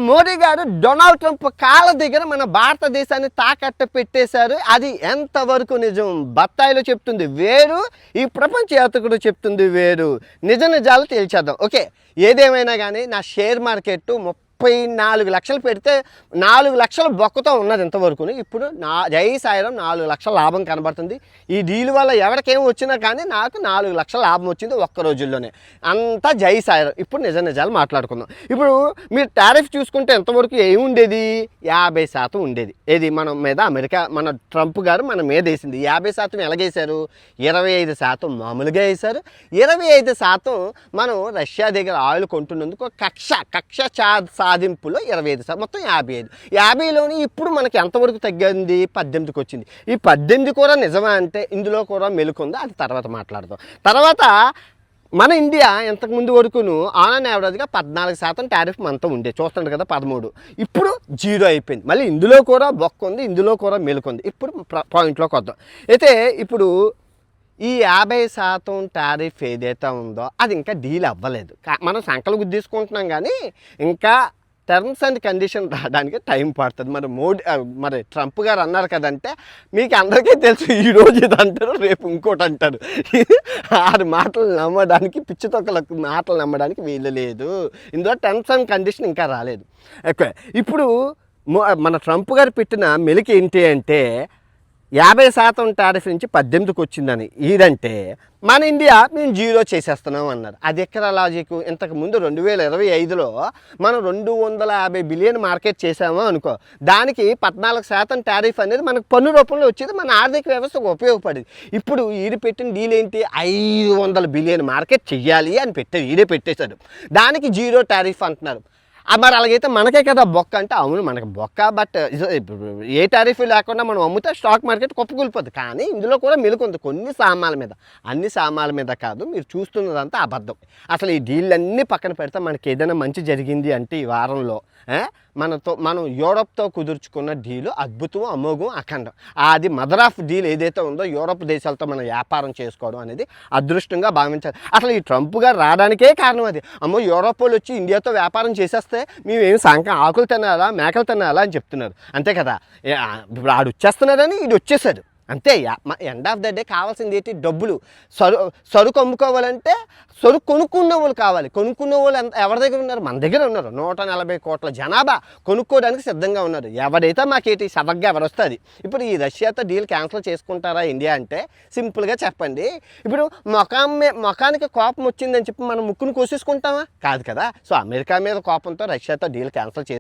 మోడీ గారు Donald Trump కాళ్ళ దగ్గర మన భారతదేశాన్ని తాకట్టు పెట్టేశారు. అది ఎంతవరకు నిజం? బత్తాయిలో చెప్తుంది వేరు, ఈ ప్రపంచ యాత్రికుడు చెప్తుంది వేరు. నిజాలు తేల్చేద్దాం. ఓకే, ఏదేమైనా కానీ నా షేర్ మార్కెట్ 34 లక్షలు పెడితే 4 లక్షల బొక్కతో ఉన్నది ఇంతవరకు. ఇప్పుడు జై సాయిరాం 4 లక్షల లాభం కనబడుతుంది. ఈ డీల్ వల్ల ఎవరికేం వచ్చినా కానీ నాకు 4 లక్షల లాభం వచ్చింది ఒక్క రోజుల్లోనే. అంతా జై సాయిరాం. ఇప్పుడు నిజాలు మాట్లాడుకుందాం. ఇప్పుడు మీరు టారిఫ్ చూసుకుంటే ఎంతవరకు ఏమి ఉండేది? 50% ఉండేది. ఏది మన మీద అమెరికా, మన ట్రంప్ గారు మన మీద వేసింది. 50% ఎలాగేశారు? 25% మామూలుగా వేశారు. 25% మనం రష్యా దగ్గర ఆయిల్ కొంటున్నందుకు కక్ష సాధింపులో 25%, మొత్తం 55. 50లోని ఇప్పుడు మనకి ఎంతవరకు తగ్గింది? 18కి వచ్చింది. ఈ 18 కూడా నిజమా అంటే ఇందులో కూడా మెలుకుందో అది తర్వాత మాట్లాడదాం. తర్వాత మన ఇండియా ఇంతకుముందు వరకును ఆన్ యావరేజ్గా 14% టారిఫ్ మనతో ఉండే, చూస్తుండే కదా 13. ఇప్పుడు 0 అయిపోయింది. మళ్ళీ ఇందులో కూడా బొక్క ఉంది, ఇందులో కూడా మెలుకుంది. ఇప్పుడు పాయింట్లోకి వద్దాం. అయితే ఇప్పుడు ఈ 50% టారిఫ్ ఏదైతే ఉందో అది ఇంకా డీల్ అవ్వలేదు. మనం సంకలు గుద్దేసుకుంటున్నాం కానీ ఇంకా టర్మ్స్ అండ్ కండిషన్ రావడానికి టైం పడుతుంది. మరి ట్రంప్ గారు అన్నారు కదంటే మీకు అందరికీ తెలుసు, ఈరోజు ఇది అంటారు, రేపు ఇంకోటి అంటారు. 6 మాటలు నమ్మడానికి, పిచ్చి తొక్కల మాటలు నమ్మడానికి వీలు లేదు. ఇందులో టర్మ్స్ అండ్ కండిషన్ ఇంకా రాలేదు. ఓకే, ఇప్పుడు మన ట్రంప్ గారు పెట్టిన మెలిక ఏంటి అంటే 50% టారిఫ్ నుంచి 18కి వచ్చిందని. ఇదంటే మన ఇండియా మేము 0 చేసేస్తున్నాం అన్నారు. అది ఎక్కడ లాజిక్? ఇంతకుముందు 2025లో మనం 250 బిలియన్ మార్కెట్ చేసామో అనుకో, దానికి 14% టారిఫ్ అనేది మనకు పన్ను రూపంలో వచ్చేది, మన ఆర్థిక వ్యవస్థకు ఉపయోగపడేది. ఇప్పుడు ఈడు పెట్టిన డీల్ ఏంటి? 500 బిలియన్ మార్కెట్ చెయ్యాలి అని ఈడే పెట్టేశాడు. దానికి 0 టారిఫ్ అంటున్నారు. మరి అలాగైతే మనకే కదా బొక్క అంటే, అవును మనకి బొక్క, బట్ ఏ టారిఫ్ లేకుండా మనం అమ్మితే స్టాక్ మార్కెట్ కుప్పకూలిపోద్ది. కానీ ఇందులో కూడా మెలుకుంది కొన్ని సామాన్ల మీద, అన్ని సామాన్ల మీద కాదు. మీరు చూస్తున్నదంతా అబద్ధం. అసలు ఈ డీళ్ళన్నీ పక్కన పెడితే మనకి ఏదైనా మంచి జరిగింది అంటే ఈ వారంలో మనం యూరోప్తో కుదుర్చుకున్న డీలు అద్భుతం, అమోఘం, అఖండం. అది మదర్ ఆఫ్ డీల్ ఏదైతే ఉందో యూరోప్ దేశాలతో మనం వ్యాపారం చేసుకోవడం అనేది అదృష్టంగా భావించాలి. అసలు ఈ ట్రంప్ గారు రావడానికే కారణం అది. అమ్మో యూరోప్ వాళ్ళు వచ్చి ఇండియాతో వ్యాపారం చేసేస్తే మేమేం ఆకులు తినాలా, మేకలు తినాలా అని చెప్తున్నారు, అంతే కదా. ఇప్పుడు ఆడు వచ్చేస్తున్నాడని ఇది వచ్చేసాడు, అంతే. ఎండ్ ఆఫ్ ద డే కావాల్సింది ఏంటి? డబ్బులు. సరుకు అమ్ముకోవాలంటే సరుకు కొనుక్కున్న వాళ్ళు కావాలి. కొనుక్కున్న వాళ్ళు ఎవరి దగ్గర ఉన్నారు? మన దగ్గర ఉన్నారు. 140 కోట్ల జనాభా కొనుక్కోవడానికి సిద్ధంగా ఉన్నారు. ఎవరైతే మాకేంటి సవగ్గా ఎవరు వస్తుంది? ఇప్పుడు ఈ రష్యాతో డీల్ క్యాన్సిల్ చేసుకుంటారా ఇండియా అంటే సింపుల్గా చెప్పండి. ఇప్పుడు ముఖానికి కోపం వచ్చిందని చెప్పి మనం ముక్కును కోసేసుకుంటామా? కాదు కదా. సో అమెరికా మీద కోపంతో రష్యాతో డీల్ క్యాన్సిల్